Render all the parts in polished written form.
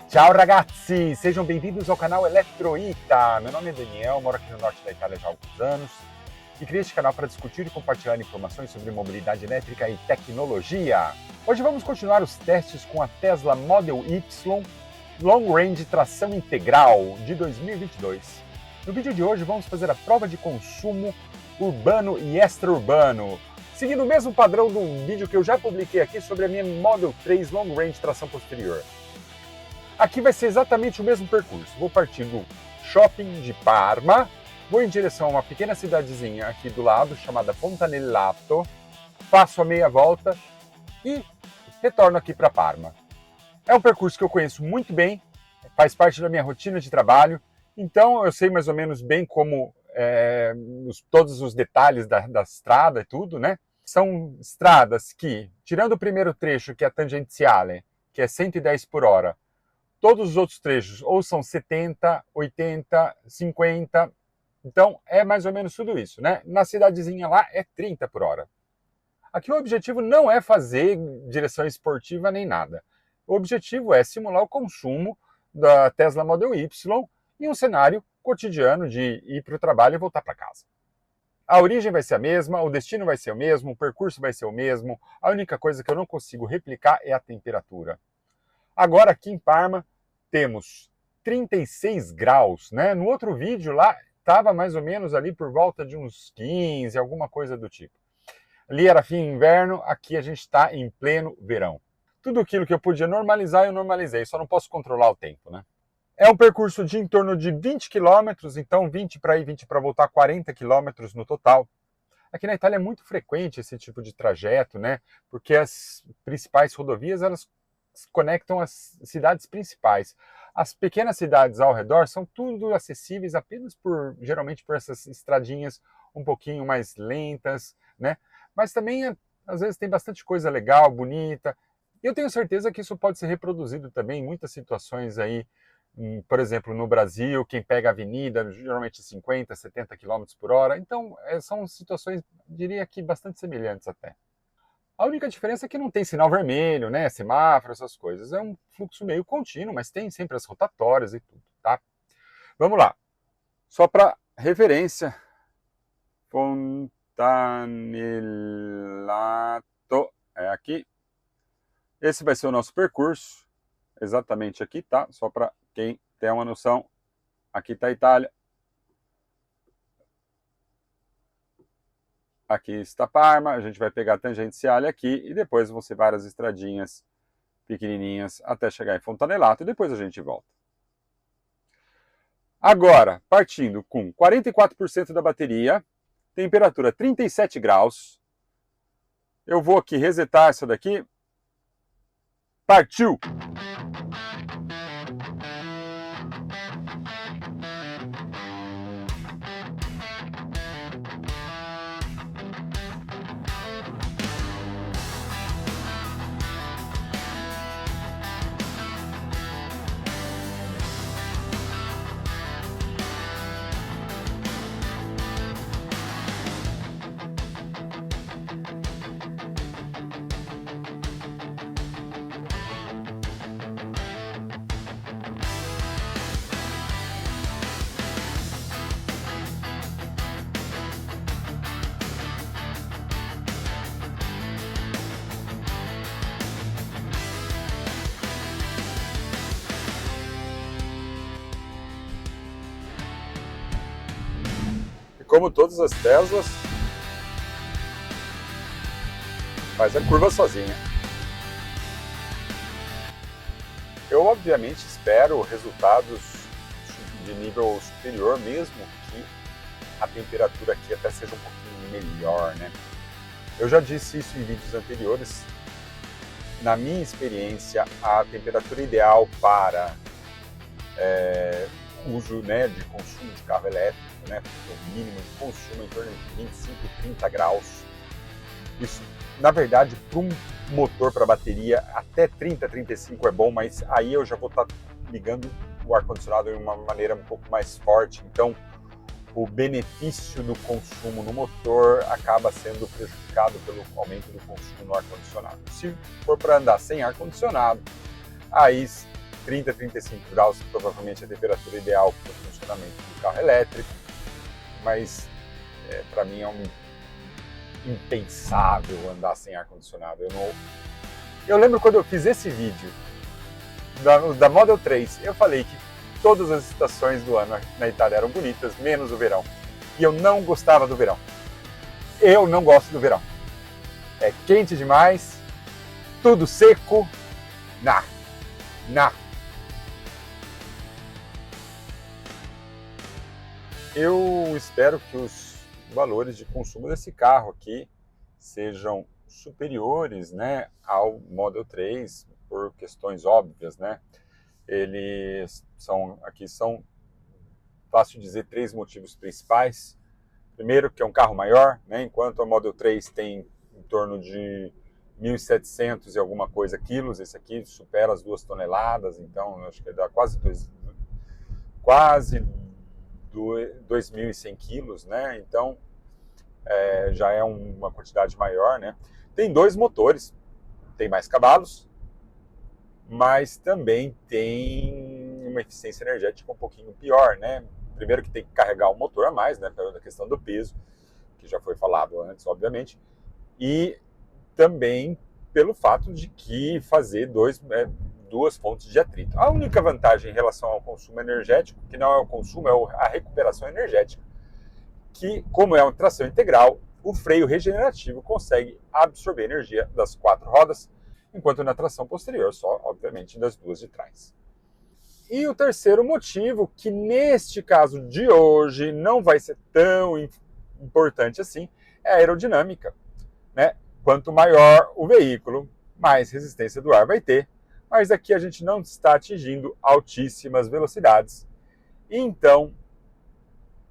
Ciao ragazzi, sejam bem-vindos ao canal Eletroita. Meu nome é Daniel, moro aqui no norte da Itália já há alguns anos e criei este canal para discutir e compartilhar informações sobre mobilidade elétrica e tecnologia. Hoje vamos continuar os testes com a Tesla Model Y Long Range Tração Integral de 2022. No vídeo de hoje vamos fazer a prova de consumo urbano e extra-urbano, seguindo o mesmo padrão do vídeo que eu já publiquei aqui sobre a minha Model 3 Long Range Tração Posterior. Aqui vai ser exatamente o mesmo percurso. Vou partir do shopping de Parma, vou em direção a uma pequena cidadezinha aqui do lado, chamada Fontanellato, faço a meia volta e retorno aqui para Parma. É um percurso que eu conheço muito bem, faz parte da minha rotina de trabalho, então eu sei mais ou menos bem como todos os detalhes da estrada e tudo, né? São estradas que, tirando o primeiro trecho, que é a tangenciale, que é 110 por hora, todos os outros trechos ou são 70, 80, 50, então é mais ou menos tudo isso, né? Na cidadezinha lá é 30 por hora. Aqui o objetivo não é fazer direção esportiva nem nada. O objetivo é simular o consumo da Tesla Model Y em um cenário cotidiano de ir para o trabalho e voltar para casa. A origem vai ser a mesma, o destino vai ser o mesmo, o percurso vai ser o mesmo, a única coisa que eu não consigo replicar é a temperatura. Agora aqui em Parma temos 36 graus, né? No outro vídeo lá estava mais ou menos ali por volta de uns 15, alguma coisa do tipo. Ali era fim de inverno, aqui a gente está em pleno verão. Tudo aquilo que eu podia normalizar, eu normalizei, só não posso controlar o tempo, né? É um percurso de em torno de 20 km, então 20 para ir, 20 para voltar, 40 km no total. Aqui na Itália é muito frequente esse tipo de trajeto, né? Porque as principais rodovias, elas conectam as cidades principais. As pequenas cidades ao redor são tudo acessíveis apenas geralmente por essas estradinhas um pouquinho mais lentas, né? Mas também, às vezes, tem bastante coisa legal, bonita. E eu tenho certeza que isso pode ser reproduzido também em muitas situações aí, por exemplo, no Brasil, quem pega a avenida, geralmente 50, 70 km por hora. Então, são situações, diria que bastante semelhantes até. A única diferença é que não tem sinal vermelho, né? Semáforo, essas coisas. É um fluxo meio contínuo, mas tem sempre as rotatórias e tudo, tá? Vamos lá. Só para referência. Fontanellato é aqui. Esse vai ser o nosso percurso. Exatamente aqui, tá? Só para quem tem uma noção. Aqui está a Itália. Aqui está Parma, a gente vai pegar a tangenciale aqui e depois vão ser várias estradinhas pequenininhas até chegar em Fontanellato e depois a gente volta. Agora, partindo com 44% da bateria, temperatura 37 graus, eu vou aqui resetar essa daqui. Partiu! Como todas as Teslas, faz a curva sozinha. Eu obviamente espero resultados de nível superior, mesmo que a temperatura aqui até seja um pouquinho melhor, né? Eu já disse isso em vídeos anteriores. Na minha experiência, a temperatura ideal para uso, né, de consumo de carro elétrico, né, o mínimo de consumo em torno de 25 e 30 graus. Isso Na verdade, para um motor para bateria, até 30, 35 é bom, mas aí eu já vou estar ligando o ar-condicionado de uma maneira um pouco mais forte. Então, o benefício do consumo no motor acaba sendo prejudicado pelo aumento do consumo no ar-condicionado. Se for para andar sem ar-condicionado, aí 30, 35 graus provavelmente é a temperatura ideal para o funcionamento do carro elétrico, mas para mim é impensável andar sem ar-condicionado. Eu lembro quando eu fiz esse vídeo da Model 3, eu falei que todas as estações do ano na Itália eram bonitas, menos o verão. E eu não gostava do verão. Eu não gosto do verão. É quente demais, tudo seco, nah. Eu espero que os valores de consumo desse carro aqui sejam superiores, né, ao Model 3, por questões óbvias, né? Eles são, fácil dizer, três motivos principais. Primeiro, que é um carro maior, né? Enquanto a Model 3 tem em torno de 1.700 e alguma coisa quilos, esse aqui supera as 2 toneladas, então acho que dá quase 2.100 quilos, né? Então já é uma quantidade maior, né? Tem dois motores, tem mais cavalos, mas também tem uma eficiência energética um pouquinho pior, né? Primeiro que tem que carregar o motor a mais, né? Pela questão do peso, que já foi falado antes, obviamente, e também pelo fato de que fazer duas fontes de atrito. A única vantagem em relação ao consumo energético, que não é o consumo, é a recuperação energética, que, como é uma tração integral, o freio regenerativo consegue absorver energia das 4 rodas, enquanto na tração posterior só, obviamente, das 2 de trás. E o terceiro motivo, que neste caso de hoje não vai ser tão importante assim, é a aerodinâmica, né? Quanto maior o veículo, mais resistência do ar vai ter, mas aqui a gente não está atingindo altíssimas velocidades, então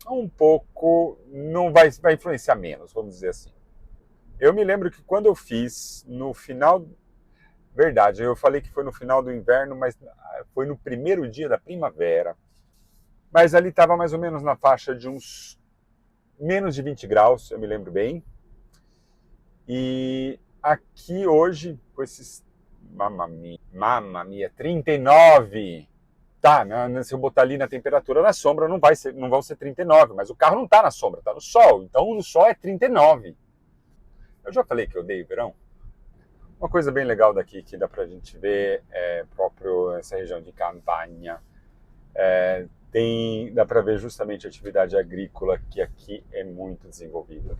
um pouco não vai influenciar menos, vamos dizer assim. Eu me lembro que quando eu fiz no final, verdade, eu falei que foi no final do inverno, mas foi no primeiro dia da primavera, mas ali estava mais ou menos na faixa de uns menos de 20 graus, eu me lembro bem. E aqui hoje, com esses. Mamma mia, 39! Tá, né, se eu botar ali na temperatura na sombra, não vão ser 39, mas o carro não está na sombra, está no sol. Então no sol é 39. Eu já falei que eu odeio verão. Uma coisa bem legal daqui que dá pra gente ver é próprio essa região de Campania. Dá para ver justamente a atividade agrícola que aqui é muito desenvolvida.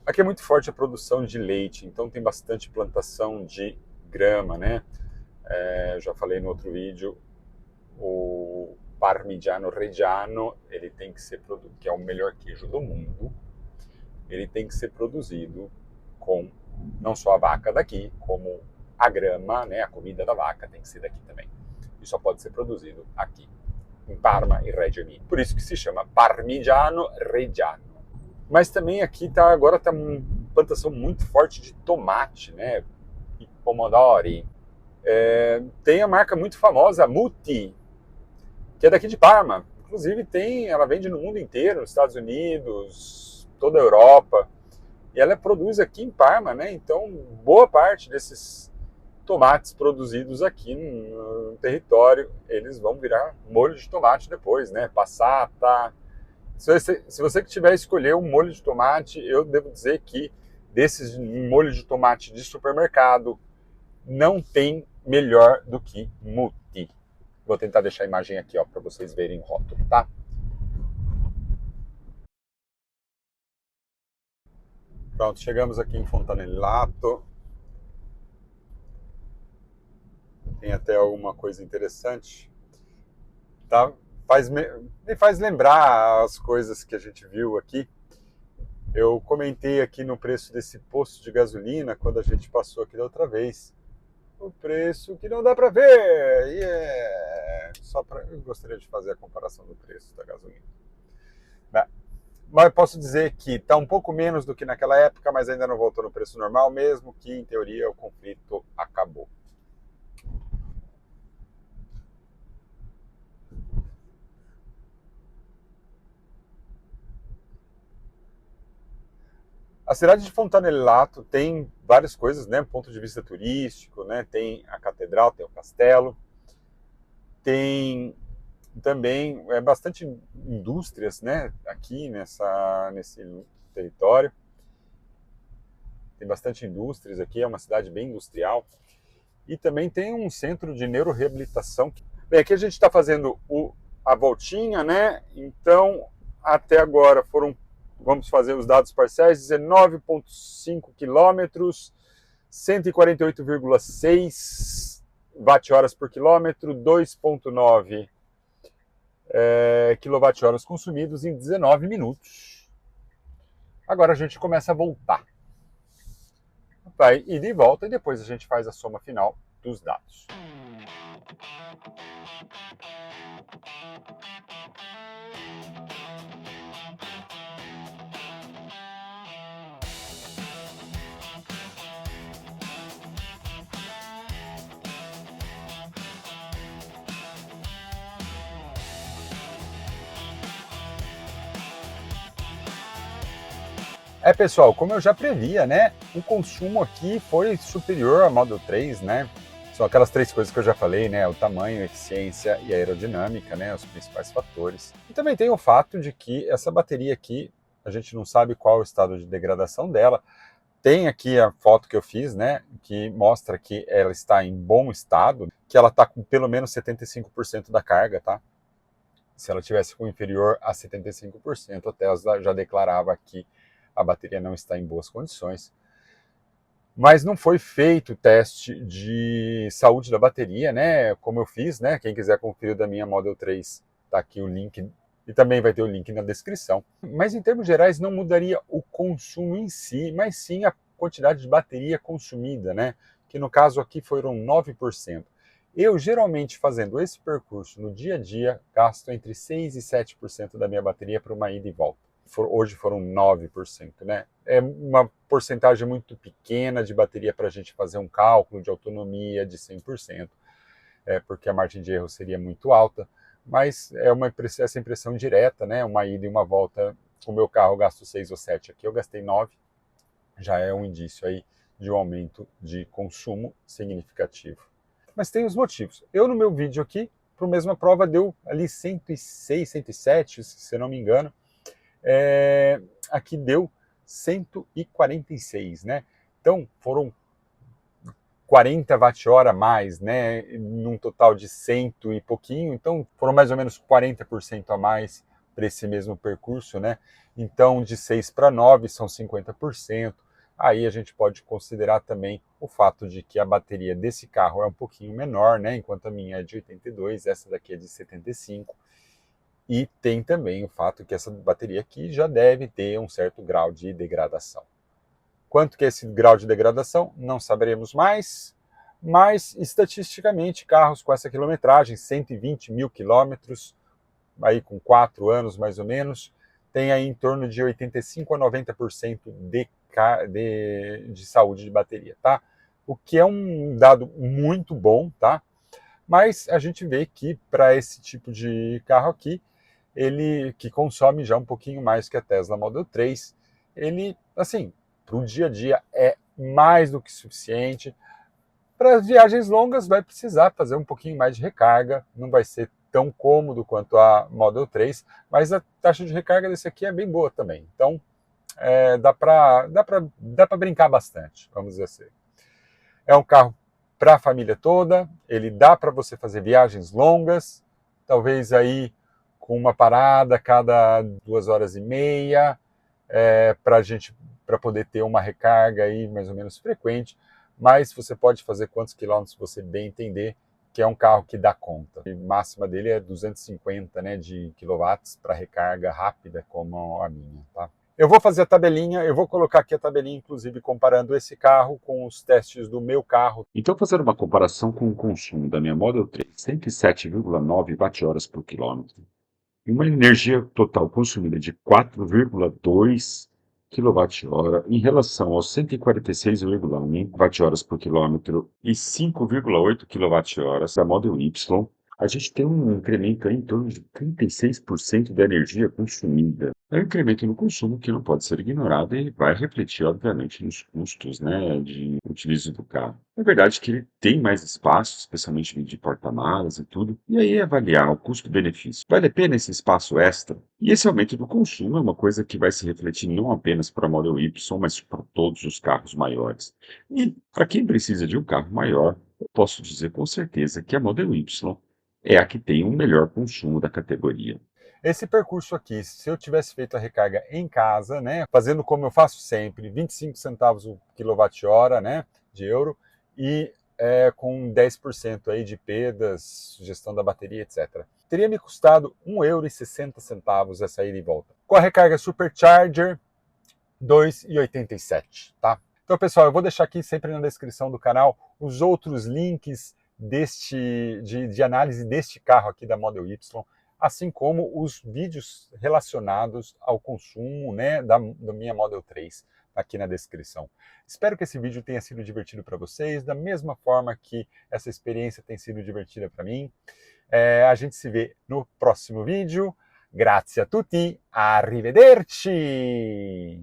Aqui é muito forte a produção de leite, então tem bastante plantação de grama, né? Já falei no outro vídeo, o Parmigiano Reggiano, ele tem que ser que é o melhor queijo do mundo, ele tem que ser produzido com não só a vaca daqui, como a grama, né, a comida da vaca tem que ser daqui também. E só pode ser produzido aqui, em Parma e Reggio Emilia. Por isso que se chama Parmigiano Reggiano. Mas também aqui agora está uma plantação muito forte de tomate, né? E pomodori. Tem a marca muito famosa, a Mutti, que é daqui de Parma. Inclusive ela vende no mundo inteiro, nos Estados Unidos, toda a Europa. E ela produz aqui em Parma, né? Então, boa parte desses tomates produzidos aqui no território, eles vão virar molho de tomate depois, né? Passata. Se você tiver a escolher um molho de tomate, eu devo dizer que desses molhos de tomate de supermercado, não tem melhor do que Mutti. Vou tentar deixar a imagem aqui, ó, para vocês verem o rótulo, tá? Pronto, chegamos aqui em Fontanellato. Tem até alguma coisa interessante, tá? Me faz lembrar as coisas que a gente viu aqui. Eu comentei aqui no preço desse posto de gasolina quando a gente passou aqui da outra vez. O preço que não dá para ver. Eu gostaria de fazer a comparação do preço da gasolina. Mas posso dizer que está um pouco menos do que naquela época, mas ainda não voltou no preço normal, mesmo que, em teoria, o conflito acabou. A cidade de Fontanelato tem várias coisas, né? Ponto de vista turístico, né? Tem a catedral, tem o castelo, tem também bastante indústrias, né? Aqui nesse território. Tem bastante indústrias aqui, é uma cidade bem industrial. E também tem um centro de neuroreabilitação. Bem, aqui a gente está fazendo a voltinha, né? Então, até agora vamos fazer os dados parciais, 19,5 quilômetros, 148,6 watt-horas por quilômetro, 2,9 quilowatt-horas consumidos em 19 minutos. Agora a gente começa a voltar. Vai ir de volta e depois a gente faz a soma final dos dados. Pessoal, como eu já previa, né, o consumo aqui foi superior ao Model 3, né? São aquelas três coisas que eu já falei, né? O tamanho, a eficiência e a aerodinâmica, né? Os principais fatores. E também tem o fato de que essa bateria aqui, a gente não sabe qual é o estado de degradação dela. Tem aqui a foto que eu fiz, né? Que mostra que ela está em bom estado, que ela está com pelo menos 75% da carga, tá? Se ela tivesse com inferior a 75%, a Tesla já declarava que a bateria não está em boas condições. Mas não foi feito o teste de saúde da bateria, né? Como eu fiz, né? Quem quiser conferir da minha Model 3, tá aqui o link e também vai ter o link na descrição. Mas em termos gerais não mudaria o consumo em si, mas sim a quantidade de bateria consumida, né? Que no caso aqui foram 9%. Eu geralmente fazendo esse percurso no dia a dia gasto entre 6 e 7% da minha bateria para uma ida e volta. Hoje foram 9%, né? É uma porcentagem muito pequena de bateria para a gente fazer um cálculo de autonomia de 100%, porque a margem de erro seria muito alta, mas essa impressão direta, né? Uma ida e uma volta, com o meu carro eu gasto 6 ou 7, aqui eu gastei 9, já é um indício aí de um aumento de consumo significativo. Mas tem os motivos. Eu no meu vídeo aqui, para a mesma prova, deu ali 106, 107, se eu não me engano, aqui deu 146, né? Então foram 40 watt-hora a mais, né? Num total de 100 e pouquinho, então foram mais ou menos 40% a mais para esse mesmo percurso, né? Então de 6 para 9 são 50%. Aí a gente pode considerar também o fato de que a bateria desse carro é um pouquinho menor, né? Enquanto a minha é de 82, essa daqui é de 75. E tem também o fato que essa bateria aqui já deve ter um certo grau de degradação. Quanto que é esse grau de degradação? Não saberemos mais, mas estatisticamente carros com essa quilometragem, 120 mil quilômetros, aí com 4 anos mais ou menos, tem aí em torno de 85 a 90% de saúde de bateria, tá? O que é um dado muito bom, tá? Mas a gente vê que para esse tipo de carro aqui, ele que consome já um pouquinho mais que a Tesla Model 3, ele, assim, para o dia a dia é mais do que suficiente. Para as viagens longas vai precisar fazer um pouquinho mais de recarga, não vai ser tão cômodo quanto a Model 3, mas a taxa de recarga desse aqui é bem boa também. Então, dá para brincar bastante, vamos dizer assim. É um carro para a família toda, ele dá para você fazer viagens longas, talvez aí com uma parada a cada 2 horas e meia, para poder ter uma recarga aí mais ou menos frequente, mas você pode fazer quantos quilômetros você bem entender, que é um carro que dá conta. A máxima dele é 250, né, de quilowatts para recarga rápida, como a minha, tá? Eu vou fazer a tabelinha, eu vou colocar aqui a tabelinha, inclusive, comparando esse carro com os testes do meu carro. Então, fazendo uma comparação com o consumo da minha Model 3, 107,9 watt-horas por quilômetro, uma energia total consumida de 4,2 kWh em relação aos 146,1 kWh por quilômetro e 5,8 kWh da Model Y, a gente tem um incremento aí em torno de 36% da energia consumida. É um incremento no consumo que não pode ser ignorado e vai refletir, obviamente, nos custos, né, de utilizo do carro. É verdade que ele tem mais espaço, especialmente de porta-malas e tudo, e aí avaliar o custo-benefício. Vale a pena esse espaço extra? E esse aumento do consumo é uma coisa que vai se refletir não apenas para a Model Y, mas para todos os carros maiores. E para quem precisa de um carro maior, eu posso dizer com certeza que a Model Y é a que tem o melhor consumo da categoria. Esse percurso aqui, se eu tivesse feito a recarga em casa, né, fazendo como eu faço sempre, 25 centavos o quilowatt-hora, né, de euro, e com 10% aí de perdas, gestão da bateria, etc. Teria me custado 1,60 € essa ida e volta. Com a recarga Supercharger, 2,87, tá? Então, pessoal, eu vou deixar aqui sempre na descrição do canal os outros links de análise deste carro aqui da Model Y, assim como os vídeos relacionados ao consumo, né, da minha Model 3 aqui na descrição. Espero que esse vídeo tenha sido divertido para vocês, da mesma forma que essa experiência tem sido divertida para mim. A gente se vê no próximo vídeo. Grazie a tutti, arrivederci!